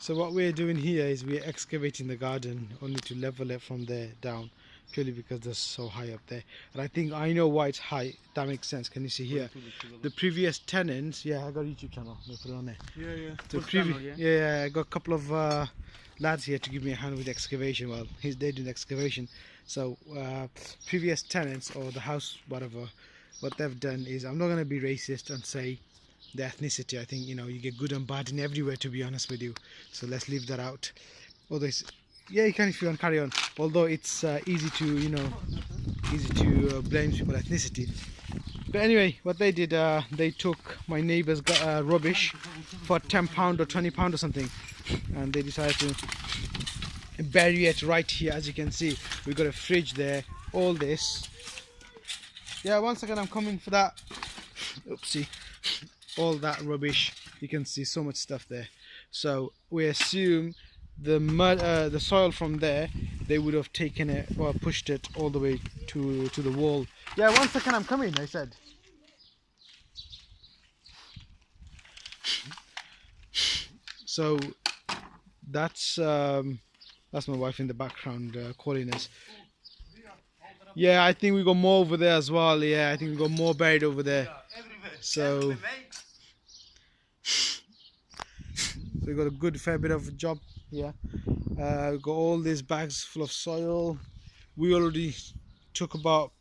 So what we're doing here is we're excavating the garden only to level it from there down, purely because they're so high up there. And I think I know why it's high. That makes sense. Can you see here? The previous tenants, yeah, I got a YouTube channel. Let me put it on there. Yeah. The previous, yeah, I got a couple of lads here to give me a hand with the excavation. Well, they're doing the excavation. So previous tenants or the house, whatever, what they've done is, I'm not going to be racist and say the ethnicity. I think, you know, you get good and bad in everywhere, to be honest with you. So let's leave that out. Although it's, yeah, you can if you want, carry on. Although it's easy to, you know, blame people ethnicity. But anyway, what they did, they took my neighbour's rubbish for £10 or £20 or something, and they decided to bury it right here. As you can see, we've got a fridge there, all this. Yeah, 1 second, I'm coming for that. Oopsie. All that rubbish, you can see so much stuff there. So we assume the mud, the soil from there, they would have taken it or pushed it all the way to the wall. Yeah, 1 second, I'm coming, I said. So that's my wife in the background calling us. Yeah, I think we got more over there as well. Yeah, I think we got more buried over there. So we got a good fair bit of a job here. We got all these bags full of soil. We already took about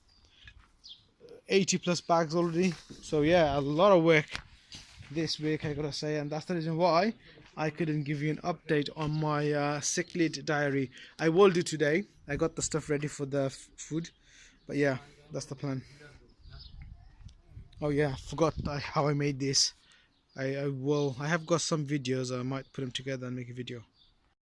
80 plus bags already. So yeah, a lot of work this week, I gotta say, and that's the reason why I couldn't give you an update on my sick lead diary. I will do today. I got the stuff ready for the food, but yeah, that's the plan. Oh yeah, I forgot how I made this. I have got some videos. I might put them together and make a video.